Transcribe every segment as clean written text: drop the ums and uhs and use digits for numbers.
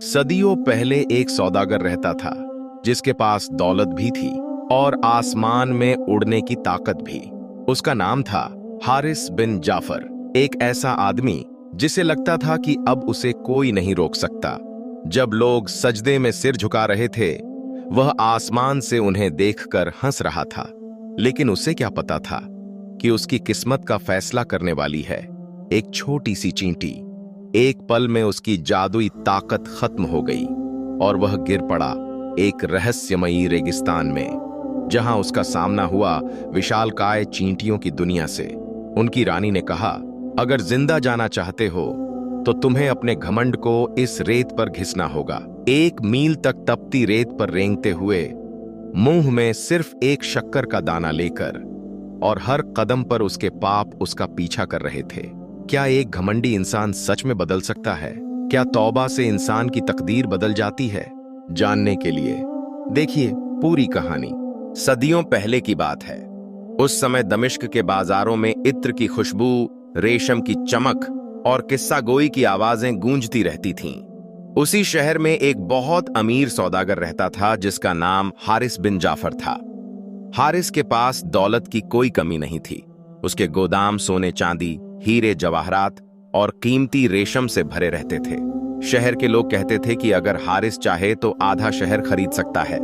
सदियों पहले एक सौदागर रहता था जिसके पास दौलत भी थी और आसमान में उड़ने की ताकत भी। उसका नाम था हारिस बिन जाफर। एक ऐसा आदमी जिसे लगता था कि अब उसे कोई नहीं रोक सकता। जब लोग सजदे में सिर झुका रहे थे, वह आसमान से उन्हें देखकर हंस रहा था। लेकिन उसे क्या पता था कि उसकी किस्मत का फैसला करने वाली है एक छोटी सी चींटी। एक पल में उसकी जादुई ताकत खत्म हो गई और वह गिर पड़ा एक रहस्यमयी रेगिस्तान में, जहां उसका सामना हुआ विशालकाय चींटियों की दुनिया से। उनकी रानी ने कहा, अगर जिंदा जाना चाहते हो तो तुम्हें अपने घमंड को इस रेत पर घिसना होगा। 1 मील तक तपती रेत पर रेंगते हुए, मुंह में सिर्फ एक शक्कर का दाना लेकर, और हर कदम पर उसके पाप उसका पीछा कर रहे थे। क्या एक घमंडी इंसान सच में बदल सकता है? क्या तौबा से इंसान की तकदीर बदल जाती है? जानने के लिए देखिए पूरी कहानी। सदियों पहले की बात है। उस समय दमिश्क के बाजारों में इत्र की खुशबू, रेशम की चमक और किस्सा गोई की आवाजें गूंजती रहती थीं। उसी शहर में एक बहुत अमीर सौदागर रहता था जिसका नाम हारिस बिन जाफर था। हारिस के पास दौलत की कोई कमी नहीं थी। उसके गोदाम सोने चांदी, हीरे जवाहरात और कीमती रेशम से भरे रहते थे। शहर के लोग कहते थे कि अगर हारिस चाहे तो आधा शहर खरीद सकता है।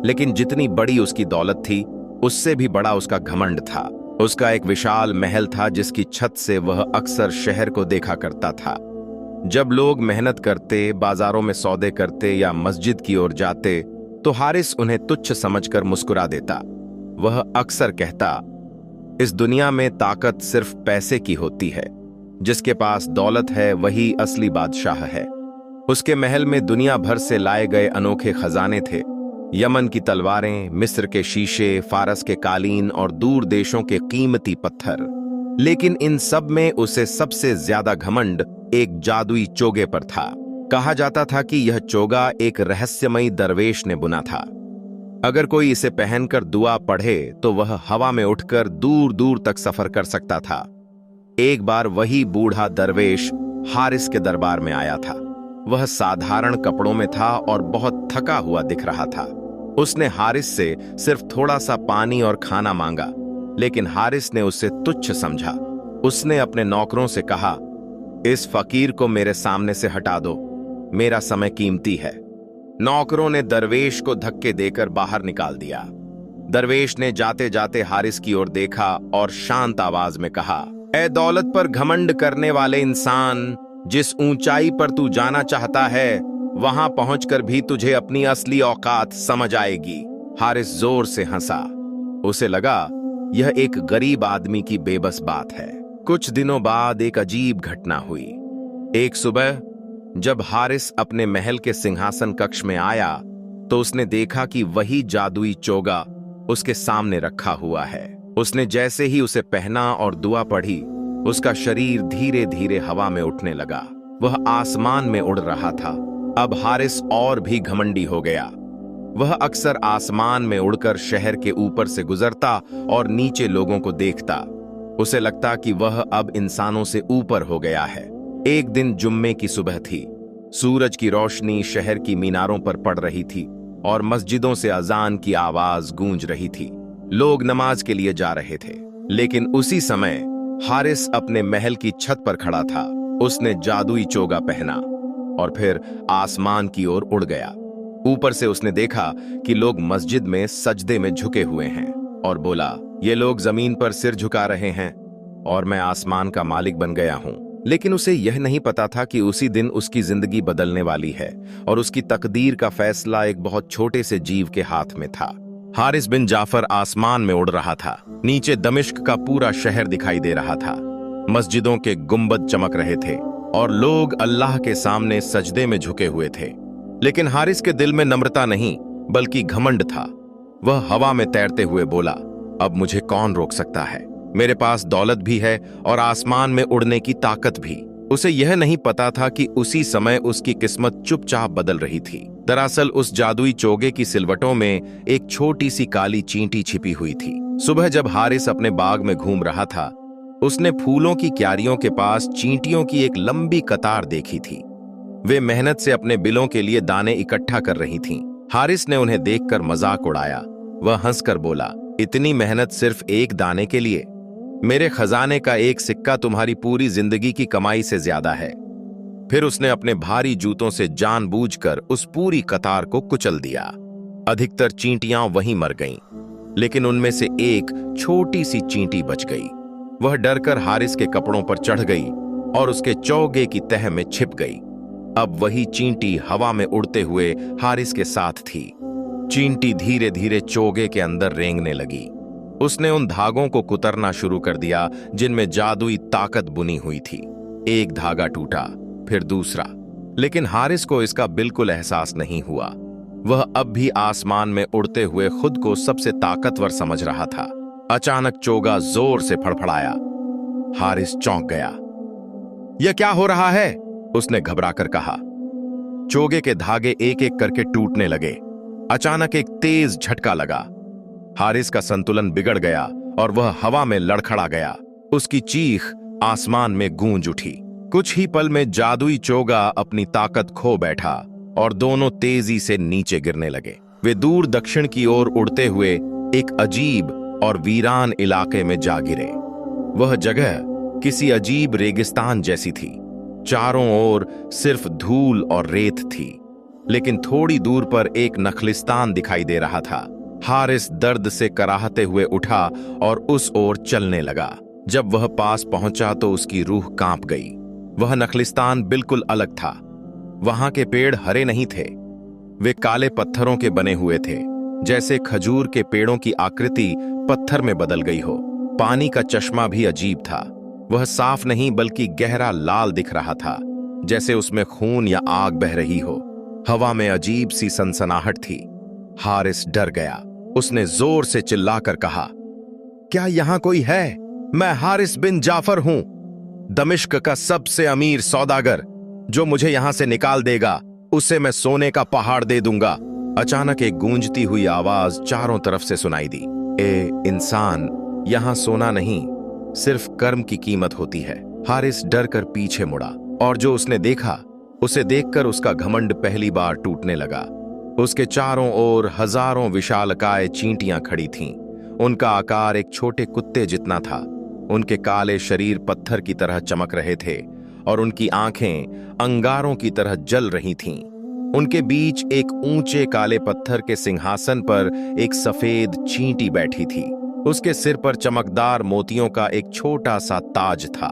लेकिन जितनी बड़ी उसकी दौलत थी, उससे भी बड़ा उसका घमंड था। उसका एक विशाल महल था जिसकी छत से वह अक्सर शहर को देखा करता था। जब लोग मेहनत करते, बाजारों में सौदे करते या मस्जिद की ओर जाते, तो हारिस उन्हें तुच्छ समझकर मुस्कुरा देता। वह अक्सर कहता, इस दुनिया में ताकत सिर्फ पैसे की होती है। जिसके पास दौलत है वही असली बादशाह है। उसके महल में दुनिया भर से लाए गए अनोखे खजाने थे। यमन की तलवारें, मिस्र के शीशे, फारस के कालीन और दूर देशों के कीमती पत्थर। लेकिन इन सब में उसे सबसे ज्यादा घमंड एक जादुई चोगे पर था। कहा जाता था कि यह चोगा एक रहस्यमयी दरवेश ने बुना था। अगर कोई इसे पहनकर दुआ पढ़े तो वह हवा में उठकर दूर दूर तक सफर कर सकता था। एक बार वही बूढ़ा दरवेश हारिस के दरबार में आया था। वह साधारण कपड़ों में था और बहुत थका हुआ दिख रहा था। उसने हारिस से सिर्फ थोड़ा सा पानी और खाना मांगा, लेकिन हारिस ने उसे तुच्छ समझा। उसने अपने नौकरों से कहा, इस फकीर को मेरे सामने से हटा दो, मेरा समय कीमती है। नौकरों ने दरवेश को धक्के देकर बाहर निकाल दिया। दरवेश ने जाते जाते हारिस की ओर देखा और शांत आवाज में कहा, ए दौलत पर घमंड करने वाले इंसान, जिस ऊंचाई पर तू जाना चाहता है, वहां पहुंचकर भी तुझे अपनी असली औकात समझ आएगी। हारिस जोर से हंसा। उसे लगा यह एक गरीब आदमी की बेबस बात है। कुछ दिनों बाद एक अजीब घटना हुई। एक सुबह जब हारिस अपने महल के सिंहासन कक्ष में आया, तो उसने देखा कि वही जादुई चोगा उसके सामने रखा हुआ है। उसने जैसे ही उसे पहना और दुआ पढ़ी, उसका शरीर धीरे धीरे हवा में उठने लगा। वह आसमान में उड़ रहा था। अब हारिस और भी घमंडी हो गया। वह अक्सर आसमान में उड़कर शहर के ऊपर से गुजरता और नीचे लोगों को देखता। उसे लगता कि वह अब इंसानों से ऊपर हो गया है। एक दिन जुम्मे की सुबह थी। सूरज की रोशनी शहर की मीनारों पर पड़ रही थी और मस्जिदों से अजान की आवाज गूंज रही थी। लोग नमाज के लिए जा रहे थे। लेकिन उसी समय हारिस अपने महल की छत पर खड़ा था। उसने जादुई चोगा पहना और फिर आसमान की ओर उड़ गया। ऊपर से उसने देखा कि लोग मस्जिद में सजदे में झुके हुए हैं और बोला, ये लोग जमीन पर सिर झुका रहे हैं और मैं आसमान का मालिक बन गया हूं। लेकिन उसे यह नहीं पता था कि उसी दिन उसकी जिंदगी बदलने वाली है और उसकी तकदीर का फैसला एक बहुत छोटे से जीव के हाथ में था। हारिस बिन जाफर आसमान में उड़ रहा था। नीचे दमिश्क का पूरा शहर दिखाई दे रहा था। मस्जिदों के गुंबद चमक रहे थे और लोग अल्लाह के सामने सजदे में झुके हुए थे। लेकिन हारिस के दिल में नम्रता नहीं बल्कि घमंड था। वह हवा में तैरते हुए बोला, अब मुझे कौन रोक सकता है? मेरे पास दौलत भी है और आसमान में उड़ने की ताकत भी। उसे यह नहीं पता था कि उसी समय उसकी किस्मत चुपचाप बदल रही थी। दरअसल उस जादुई चोगे की सिलवटों में एक छोटी सी काली चींटी छिपी हुई थी। सुबह जब हारिस अपने बाग में घूम रहा था, उसने फूलों की क्यारियों के पास चींटियों की एक लंबी कतार देखी थी। वे मेहनत से अपने बिलों के लिए दाने इकट्ठा कर रही थीं। हारिस ने उन्हें देखकर मजाक उड़ाया। वह हंसकर बोला, इतनी मेहनत सिर्फ एक दाने के लिए? मेरे खजाने का एक सिक्का तुम्हारी पूरी जिंदगी की कमाई से ज्यादा है। फिर उसने अपने भारी जूतों से जानबूझकर उस पूरी कतार को कुचल दिया। अधिकतर चींटियां वहीं मर गईं, लेकिन उनमें से एक छोटी सी चींटी बच गई। वह डरकर हारिस के कपड़ों पर चढ़ गई और उसके चौगे की तह में छिप गई। अब वही चींटी हवा में उड़ते हुए हारिस के साथ थी। चींटी धीरे धीरे चोगे के अंदर रेंगने लगी। उसने उन धागों को कुतरना शुरू कर दिया जिनमें जादुई ताकत बुनी हुई थी। एक धागा टूटा, फिर दूसरा, लेकिन हारिस को इसका बिल्कुल एहसास नहीं हुआ। वह अब भी आसमान में उड़ते हुए खुद को सबसे ताकतवर समझ रहा था। अचानक चोगा जोर से फड़फड़ाया। हारिस चौंक गया। यह क्या हो रहा है? उसने घबराकर कहा। चोगे के धागे एक एक करके टूटने लगे। अचानक एक तेज झटका लगा। हारिस का संतुलन बिगड़ गया और वह हवा में लड़खड़ा गया। उसकी चीख आसमान में गूंज उठी। कुछ ही पल में जादुई चोगा अपनी ताकत खो बैठा और दोनों तेजी से नीचे गिरने लगे। वे दूर दक्षिण की ओर उड़ते हुए एक अजीब और वीरान इलाके में जा गिरे। वह जगह किसी अजीब रेगिस्तान जैसी थी। चारों ओर सिर्फ धूल और रेत थी, लेकिन थोड़ी दूर पर एक नखलिस्तान दिखाई दे रहा था। हारिस दर्द से कराहते हुए उठा और उस ओर चलने लगा। जब वह पास पहुंचा तो उसकी रूह कांप गई। वह नखलिस्तान बिल्कुल अलग था। वहां के पेड़ हरे नहीं थे, वे काले पत्थरों के बने हुए थे, जैसे खजूर के पेड़ों की आकृति पत्थर में बदल गई हो। पानी का चश्मा भी अजीब था। वह साफ नहीं बल्कि गहरा लाल दिख रहा था, जैसे उसमें खून या आग बह रही हो। हवा में अजीब सी सनसनाहट थी। हारिस डर गया। उसने जोर से चिल्लाकर कहा, क्या यहां कोई है? मैं हारिस बिन जाफर हूं, दमिश्क का सबसे अमीर सौदागर। जो मुझे यहां से निकाल देगा उसे मैं सोने का पहाड़ दे दूंगा। अचानक एक गूंजती हुई आवाज चारों तरफ से सुनाई दी। ए इंसान, यहां सोना नहीं, सिर्फ कर्म की कीमत होती है। हारिस डर कर पीछे मुड़ा और जो उसने देखा उसे देखकर उसका घमंड पहली बार टूटने लगा। उसके चारों ओर हजारों विशालकाय चींटियां खड़ी थीं। उनका आकार एक छोटे कुत्ते जितना था। उनके काले शरीर पत्थर की तरह चमक रहे थे और उनकी आंखें अंगारों की तरह जल रही थीं। उनके बीच एक ऊंचे काले पत्थर के सिंहासन पर एक सफेद चींटी बैठी थी। उसके सिर पर चमकदार मोतियों का एक छोटा सा ताज था।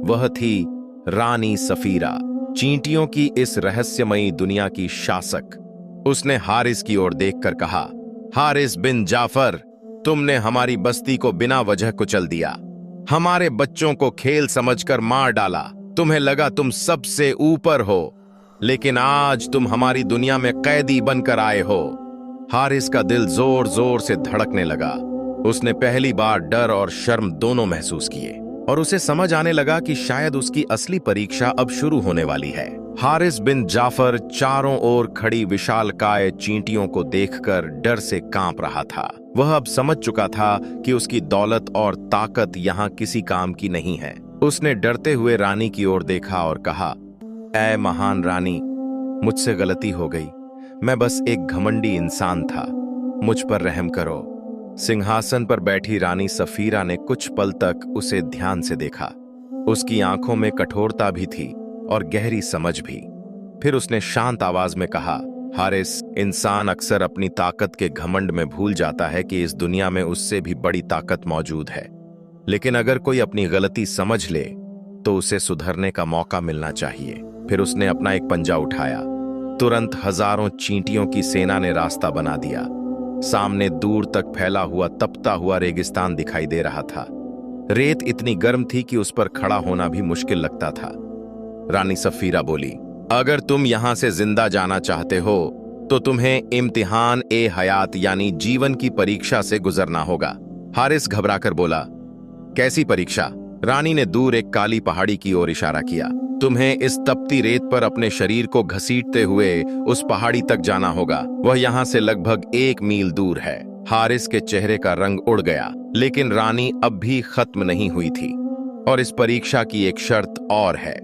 वह थी रानी सफीरा, चींटियों की इस रहस्यमयी दुनिया की शासक। उसने हारिस की ओर देखकर कहा, हारिस बिन जाफर, तुमने हमारी बस्ती को बिना वजह कुचल दिया। हमारे बच्चों को खेल समझकर मार डाला। तुम्हें लगा तुम सबसे ऊपर हो, लेकिन आज तुम हमारी दुनिया में कैदी बनकर आए हो। हारिस का दिल जोर जोर से धड़कने लगा। उसने पहली बार डर और शर्म दोनों महसूस किए और उसे समझ आने लगा कि शायद उसकी असली परीक्षा अब शुरू होने वाली है। हारिस बिन जाफर चारों ओर खड़ी विशालकाय चींटियों को देखकर डर से कांप रहा था। वह अब समझ चुका था कि उसकी दौलत और ताकत यहाँ किसी काम की नहीं है। उसने डरते हुए रानी की ओर देखा और कहा, ऐ महान रानी, मुझसे गलती हो गई। मैं बस एक घमंडी इंसान था, मुझ पर रहम करो। सिंहासन पर बैठी रानी सफीरा ने कुछ पल तक उसे ध्यान से देखा। उसकी आंखों में कठोरता भी थी और गहरी समझ भी। फिर उसने शांत आवाज में कहा, हारिस, इंसान अक्सर अपनी ताकत के घमंड में भूल जाता है कि इस दुनिया में उससे भी बड़ी ताकत मौजूद है। लेकिन अगर कोई अपनी गलती समझ ले तो उसे सुधरने का मौका मिलना चाहिए। फिर उसने अपना एक पंजा उठाया। तुरंत हजारों चींटियों की सेना ने रास्ता बना दिया। सामने दूर तक फैला हुआ तपता हुआ रेगिस्तान दिखाई दे रहा था। रेत इतनी गर्म थी कि उस पर खड़ा होना भी मुश्किल लगता था। रानी सफीरा बोली, अगर तुम यहां से जिंदा जाना चाहते हो तो तुम्हें इम्तिहान ए हयात यानी जीवन की परीक्षा से गुजरना होगा। हारिस घबराकर बोला, कैसी परीक्षा? रानी ने दूर एक काली पहाड़ी की ओर इशारा किया। तुम्हें इस तपती रेत पर अपने शरीर को घसीटते हुए उस पहाड़ी तक जाना होगा। वह यहाँ से लगभग 1 मील दूर है। हारिस के चेहरे का रंग उड़ गया, लेकिन रानी अब भी खत्म नहीं हुई थी और इस परीक्षा की एक शर्त और है।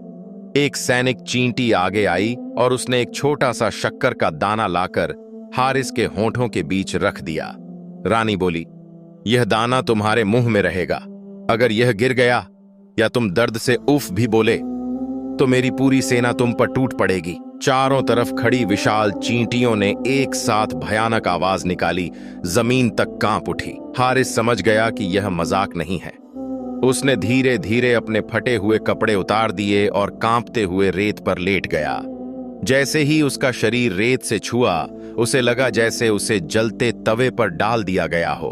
एक सैनिक चींटी आगे आई और उसने एक छोटा सा शक्कर का दाना लाकर हारिस के होंठों के बीच रख दिया। रानी बोली, यह दाना तुम्हारे मुंह में रहेगा। अगर यह गिर गया या तुम दर्द से उफ भी बोले तो मेरी पूरी सेना तुम पर टूट पड़ेगी। चारों तरफ खड़ी विशाल चींटियों ने एक साथ भयानक आवाज निकाली। जमीन तक कांप उठी। हारिस समझ गया कि यह मजाक नहीं है। उसने धीरे धीरे अपने फटे हुए कपड़े उतार दिए और कांपते हुए रेत पर लेट गया। जैसे ही उसका शरीर रेत से छुआ, उसे लगा जैसे उसे जलते तवे पर डाल दिया गया हो।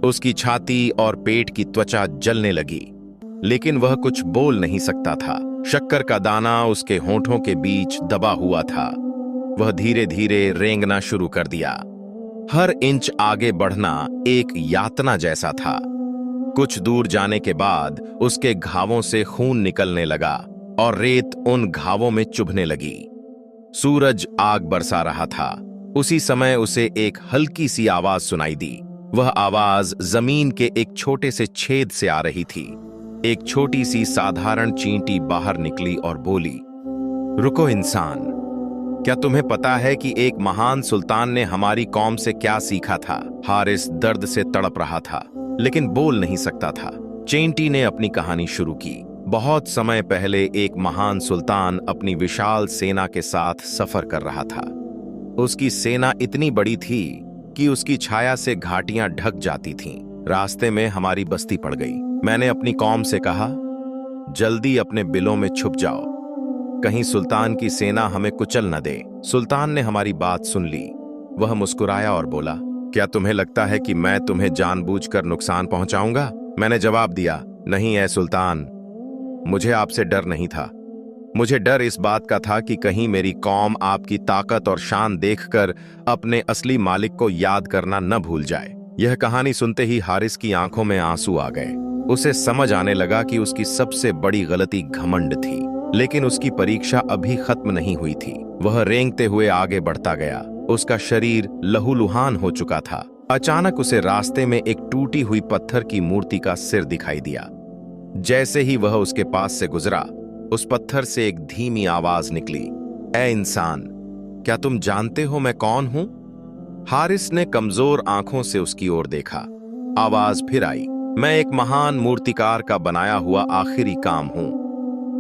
उसकी छाती और पेट की त्वचा जलने लगी, लेकिन वह कुछ बोल नहीं सकता था। शक्कर का दाना उसके होंठों के बीच दबा हुआ था। वह धीरे धीरे रेंगना शुरू कर दिया। हर इंच आगे बढ़ना एक यातना जैसा था। कुछ दूर जाने के बाद उसके घावों से खून निकलने लगा और रेत उन घावों में चुभने लगी। सूरज आग बरसा रहा था। उसी समय उसे एक हल्की सी आवाज सुनाई दी। वह आवाज जमीन के एक छोटे से छेद से आ रही थी। एक छोटी सी साधारण चींटी बाहर निकली और बोली, रुको इंसान, क्या तुम्हें पता है कि एक महान सुल्तान ने हमारी कौम से क्या सीखा था? हारिस दर्द से तड़प रहा था, लेकिन बोल नहीं सकता था। चींटी ने अपनी कहानी शुरू की। बहुत समय पहले एक महान सुल्तान अपनी विशाल सेना के साथ सफर कर रहा था। उसकी सेना इतनी बड़ी थी कि उसकी छाया से घाटियां ढक जाती थीं। रास्ते में हमारी बस्ती पड़ गई। मैंने अपनी कौम से कहा, जल्दी अपने बिलों में छुप जाओ, कहीं सुल्तान की सेना हमें कुचल न दे। सुल्तान ने हमारी बात सुन ली। वह मुस्कुराया और बोला, क्या तुम्हें लगता है कि मैं तुम्हें जानबूझकर नुकसान पहुंचाऊंगा? मैंने जवाब दिया, नहीं है सुल्तान, मुझे आपसे डर नहीं था। मुझे डर इस बात का था कि कहीं मेरी कौम आपकी ताकत और शान देखकर अपने असली मालिक को याद करना न भूल जाए। यह कहानी सुनते ही हारिस की आंखों में आंसू आ गए। उसे समझ आने लगा कि उसकी सबसे बड़ी गलती घमंड थी, लेकिन उसकी परीक्षा अभी खत्म नहीं हुई थी। वह रेंगते हुए आगे बढ़ता गया। उसका शरीर लहूलुहान हो चुका था। अचानक उसे रास्ते में एक टूटी हुई पत्थर की मूर्ति का सिर दिखाई दिया। जैसे ही वह उसके पास से गुजरा, उस पत्थर से एक धीमी आवाज निकली, ए इंसान, क्या तुम जानते हो मैं कौन हूं? हारिस ने कमजोर आंखों से उसकी ओर देखा। आवाज फिर आई, मैं एक महान मूर्तिकार का बनाया हुआ आखिरी काम हूं।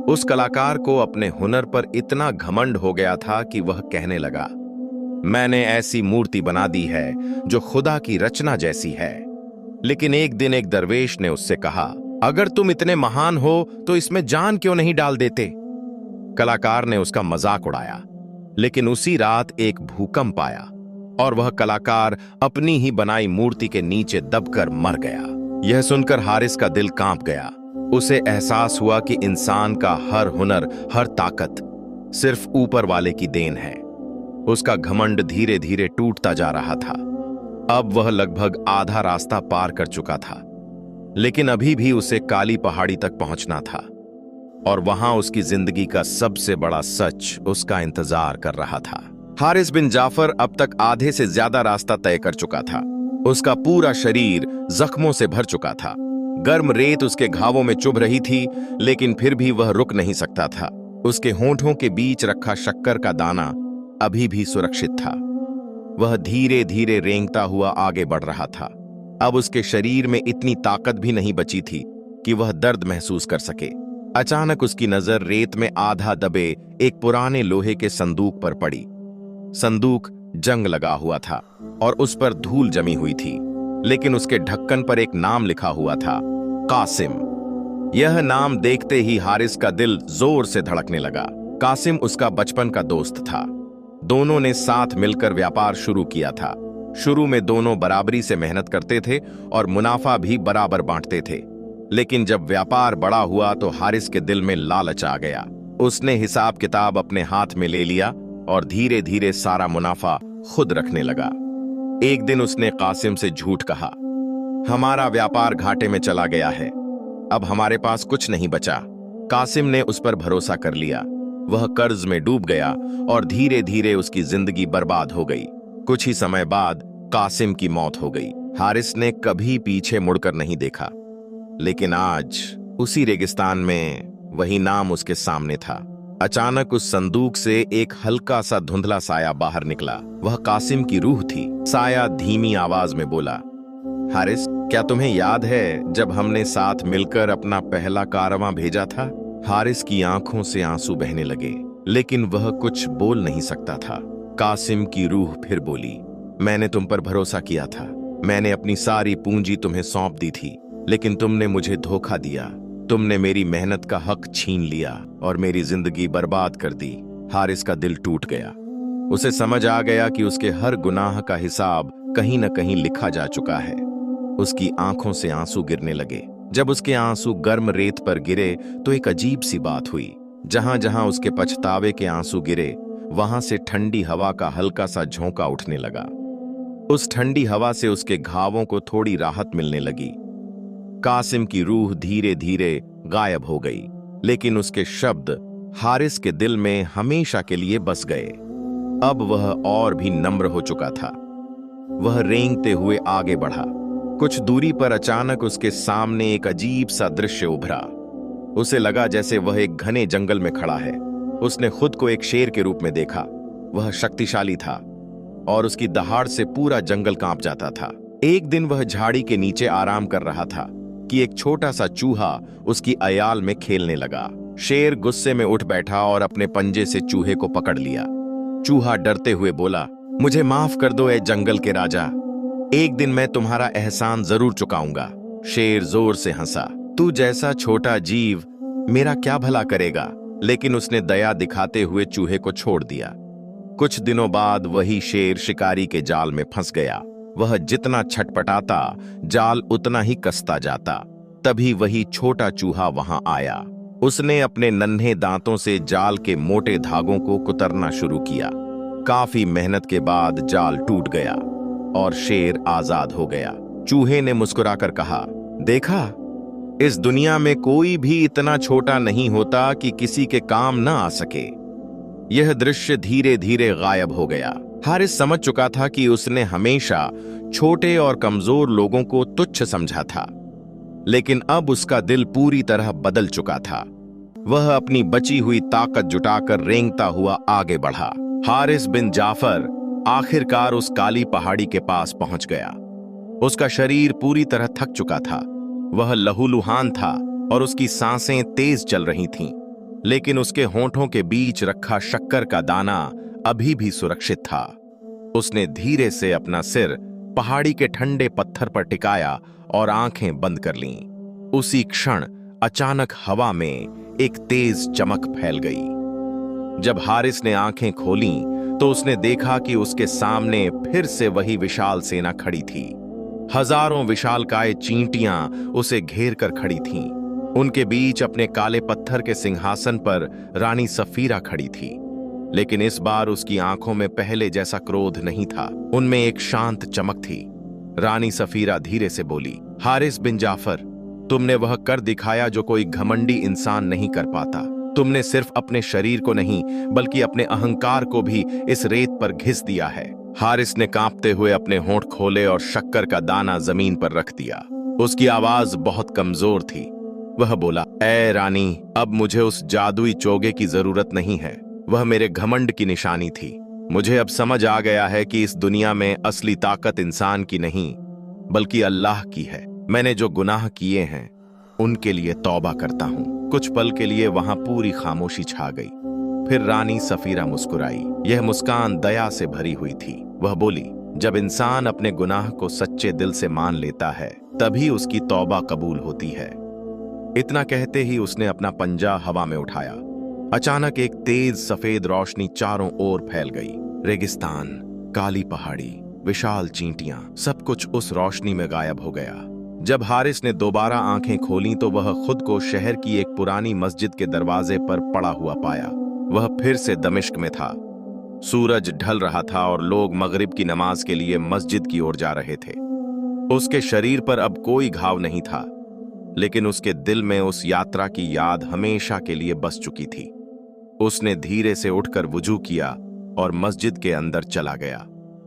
उस कलाकार को अपने हुनर पर इतना घमंड हो गया था कि वह कहने लगा, मैंने ऐसी मूर्ति बना दी है जो खुदा की रचना जैसी है। लेकिन एक दिन एक दरवेश ने उससे कहा, अगर तुम इतने महान हो तो इसमें जान क्यों नहीं डाल देते? कलाकार ने उसका मजाक उड़ाया, लेकिन उसी रात एक भूकंप आया और वह कलाकार अपनी ही बनाई मूर्ति के नीचे दबकर मर गया। यह सुनकर हारिस का दिल कांप गया। उसे एहसास हुआ कि इंसान का हर हुनर, हर ताकत सिर्फ ऊपर वाले की देन है। उसका घमंड धीरे धीरे टूटता जा रहा था। अब वह लगभग आधा रास्ता पार कर चुका था, लेकिन अभी भी उसे काली पहाड़ी तक पहुंचना था और वहां उसकी जिंदगी का सबसे बड़ा सच उसका इंतजार कर रहा था। हारिस बिन जाफर अब तक आधे से ज्यादा रास्ता तय कर चुका था। उसका पूरा शरीर जख्मों से भर चुका था। गर्म रेत उसके घावों में चुभ रही थी, लेकिन फिर भी वह रुक नहीं सकता था। उसके होंठों के बीच रखा शक्कर का दाना अभी भी सुरक्षित था। वह धीरे धीरे रेंगता हुआ आगे बढ़ रहा था। अब उसके शरीर में इतनी ताकत भी नहीं बची थी कि वह दर्द महसूस कर सके। अचानक उसकी नजर रेत में आधा दबे एक पुराने लोहे के संदूक पर पड़ी। संदूक जंग लगा हुआ था और उस पर धूल जमी हुई थी, लेकिन उसके ढक्कन पर एक नाम लिखा हुआ था, कासिम। यह नाम देखते ही हारिस का दिल जोर से धड़कने लगा। कासिम उसका बचपन का दोस्त था। दोनों ने साथ मिलकर व्यापार शुरू किया था। शुरू में दोनों बराबरी से मेहनत करते थे और मुनाफा भी बराबर बांटते थे, लेकिन जब व्यापार बड़ा हुआ तो हारिस के दिल में लालच आ गया। उसने हिसाब किताब अपने हाथ में ले लिया और धीरे धीरे सारा मुनाफा खुद रखने लगा। एक दिन उसने कासिम से झूठ कहा, हमारा व्यापार घाटे में चला गया है, अब हमारे पास कुछ नहीं बचा। कासिम ने उस पर भरोसा कर लिया। वह कर्ज में डूब गया और धीरे धीरे उसकी जिंदगी बर्बाद हो गई। कुछ ही समय बाद कासिम की मौत हो गई। हारिस ने कभी पीछे मुड़कर नहीं देखा, लेकिन आज उसी रेगिस्तान में वही नाम उसके सामने था। अचानक उस संदूक से एक हल्का सा धुंधला साया बाहर निकला। वह कासिम की रूह थी। साया धीमी आवाज में बोला, हारिस, क्या तुम्हें याद है जब हमने साथ मिलकर अपना पहला कारवां भेजा था? हारिस की आंखों से आंसू बहने लगे, लेकिन वह कुछ बोल नहीं सकता था। कासिम की रूह फिर बोली, मैंने तुम पर भरोसा किया था। मैंने अपनी सारी पूंजी तुम्हें सौंप दी थी, लेकिन तुमने मुझे धोखा दिया। तुमने मेरी मेहनत का हक छीन लिया और मेरी जिंदगी बर्बाद कर दी। हारिस का दिल टूट गया। उसे समझ आ गया कि उसके हर गुनाह का हिसाब कहीं न कहीं लिखा जा चुका है। उसकी आंखों से आंसू गिरने लगे। जब उसके आंसू गर्म रेत पर गिरे तो एक अजीब सी बात हुई। जहां जहां उसके पछतावे के आंसू गिरे, वहां से ठंडी हवा का हल्का सा झोंका उठने लगा। उस ठंडी हवा से उसके घावों को थोड़ी राहत मिलने लगी। कासिम की रूह धीरे धीरे गायब हो गई, लेकिन उसके शब्द हारिस के दिल में हमेशा के लिए बस गए। अब वह और भी नम्र हो चुका था। वह रेंगते हुए आगे बढ़ा। कुछ दूरी पर अचानक उसके सामने एक अजीब सा दृश्य उभरा। उसे लगा जैसे वह एक घने जंगल में खड़ा है। उसने खुद को एक शेर के रूप में देखा। वह शक्तिशाली था और उसकी दहाड़ से पूरा जंगल कांप जाता था। एक दिन वह झाड़ी के नीचे आराम कर रहा था कि एक छोटा सा चूहा उसकी अयाल में खेलने लगा। शेर गुस्से में उठ बैठा और अपने पंजे से चूहे को पकड़ लिया। चूहा डरते हुए बोला, मुझे माफ कर दो ए जंगल के राजा, एक दिन मैं तुम्हारा एहसान जरूर चुकाऊंगा। शेर जोर से हंसा, तू जैसा छोटा जीव मेरा क्या भला करेगा? लेकिन उसने दया दिखाते हुए चूहे को छोड़ दिया। कुछ दिनों बाद वही शेर शिकारी के जाल में फंस गया। वह जितना छटपटाता, जाल उतना ही कसता जाता। तभी वही छोटा चूहा वहां आया। उसने अपने नन्हे दांतों से जाल के मोटे धागों को कुतरना शुरू किया। काफी मेहनत के बाद जाल टूट गया और शेर आजाद हो गया। चूहे ने मुस्कुराकर कहा, देखा, इस दुनिया में कोई भी इतना छोटा नहीं होता कि किसी के काम न आ सके। यह दृश्य धीरे धीरे गायब हो गया। हारिस समझ चुका था कि उसने हमेशा छोटे और कमजोर लोगों को तुच्छ समझा था, लेकिन अब उसका दिल पूरी तरह बदल चुका था। वह अपनी बची हुई ताकत जुटाकर रेंगता हुआ आगे बढ़ा। हारिस बिन जाफर आखिरकार उस काली पहाड़ी के पास पहुंच गया। उसका शरीर पूरी तरह थक चुका था। वह लहूलुहान था और उसकी सांसें तेज चल रही थीं, लेकिन उसके होंठों के बीच रखा शक्कर का दाना अभी भी सुरक्षित था। उसने धीरे से अपना सिर पहाड़ी के ठंडे पत्थर पर टिकाया और आंखें बंद कर लीं। उसी क्षण अचानक हवा में एक तेज चमक फैल गई। जब हारिस ने आंखें खोलीं तो उसने देखा कि उसके सामने फिर से वही विशाल सेना खड़ी थी। हजारों विशालकाय चींटियां उसे घेर कर खड़ी थीं। उनके बीच अपने काले पत्थर के सिंहासन पर रानी सफीरा खड़ी थी, लेकिन इस बार उसकी आंखों में पहले जैसा क्रोध नहीं था। उनमें एक शांत चमक थी। रानी सफीरा धीरे से बोली, हारिस बिन जाफर, तुमने वह कर दिखाया जो कोई घमंडी इंसान नहीं कर पाता। तुमने सिर्फ अपने शरीर को नहीं बल्कि अपने अहंकार को भी इस रेत पर घिस दिया है। हारिस ने कांपते हुए अपने होंठ खोले और शक्कर का दाना जमीन पर रख दिया। उसकी आवाज बहुत कमजोर थी। वह बोला, ऐ रानी, अब मुझे उस जादुई चोगे की जरूरत नहीं है। वह मेरे घमंड की निशानी थी। मुझे अब समझ आ गया है कि इस दुनिया में असली ताकत इंसान की नहीं बल्कि अल्लाह की है। मैंने जो गुनाह किए हैं उनके लिए तौबा करता हूँ। कुछ पल के लिए वहां पूरी खामोशी छा गई। फिर रानी सफीरा मुस्कुराई। यह मुस्कान दया से भरी हुई थी। वह बोली, जब इंसान अपने गुनाह को सच्चे दिल से मान लेता है तभी उसकी तौबा कबूल होती है। इतना कहते ही उसने अपना पंजा हवा में उठाया। अचानक एक तेज सफेद रोशनी चारों ओर फैल गई। रेगिस्तान, काली पहाड़ी, विशाल चींटियां, सब कुछ उस रोशनी में गायब हो गया। जब हारिस ने दोबारा आंखें खोलीं तो वह खुद को शहर की एक पुरानी मस्जिद के दरवाजे पर पड़ा हुआ पाया। वह फिर से दमिश्क में था। सूरज ढल रहा था और लोग मगरिब की नमाज के लिए मस्जिद की ओर जा रहे थे। उसके शरीर पर अब कोई घाव नहीं था, लेकिन उसके दिल में उस यात्रा की याद हमेशा के लिए बस चुकी थी। उसने धीरे से उठकर वुजू किया और मस्जिद के अंदर चला गया।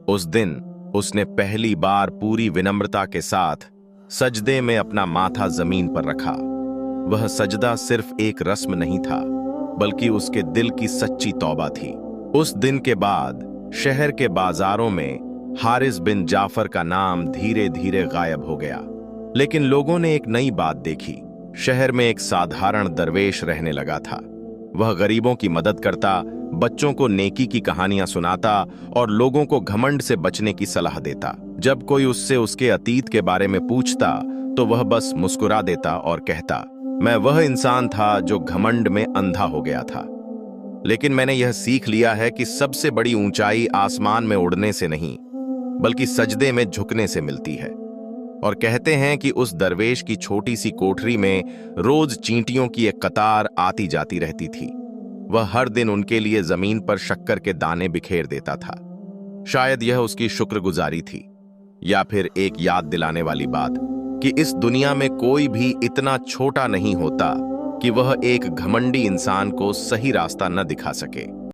उस दिन उसने पहली बार पूरी विनम्रता के साथ सजदे में अपना माथा जमीन पर रखा। वह सजदा सिर्फ एक रस्म नहीं था, बल्कि उसके दिल की सच्ची तौबा थी। उस दिन के बाद शहर के बाजारों में हारिस बिन जाफर का नाम धीरे धीरे गायब हो गया। लेकिन लोगों ने एक नई बात देखी। शहर में एक साधारण दरवेश रहने लगा था। वह गरीबों की मदद करता, बच्चों को नेकी की कहानियां सुनाता और लोगों को घमंड से बचने की सलाह देता। जब कोई उससे उसके अतीत के बारे में पूछता तो वह बस मुस्कुरा देता और कहता, मैं वह इंसान था जो घमंड में अंधा हो गया था। लेकिन मैंने यह सीख लिया है कि सबसे बड़ी ऊंचाई आसमान में उड़ने से नहीं, बल्कि सजदे में झुकने से मिलती है। और कहते हैं कि उस दरवेश की छोटी सी कोठरी में रोज चींटियों की एक कतार आती जाती रहती थी। वह हर दिन उनके लिए जमीन पर शक्कर के दाने बिखेर देता था। शायद यह उसकी शुक्रगुजारी थी, या फिर एक याद दिलाने वाली बात कि इस दुनिया में कोई भी इतना छोटा नहीं होता कि वह एक घमंडी इंसान को सही रास्ता न दिखा सके।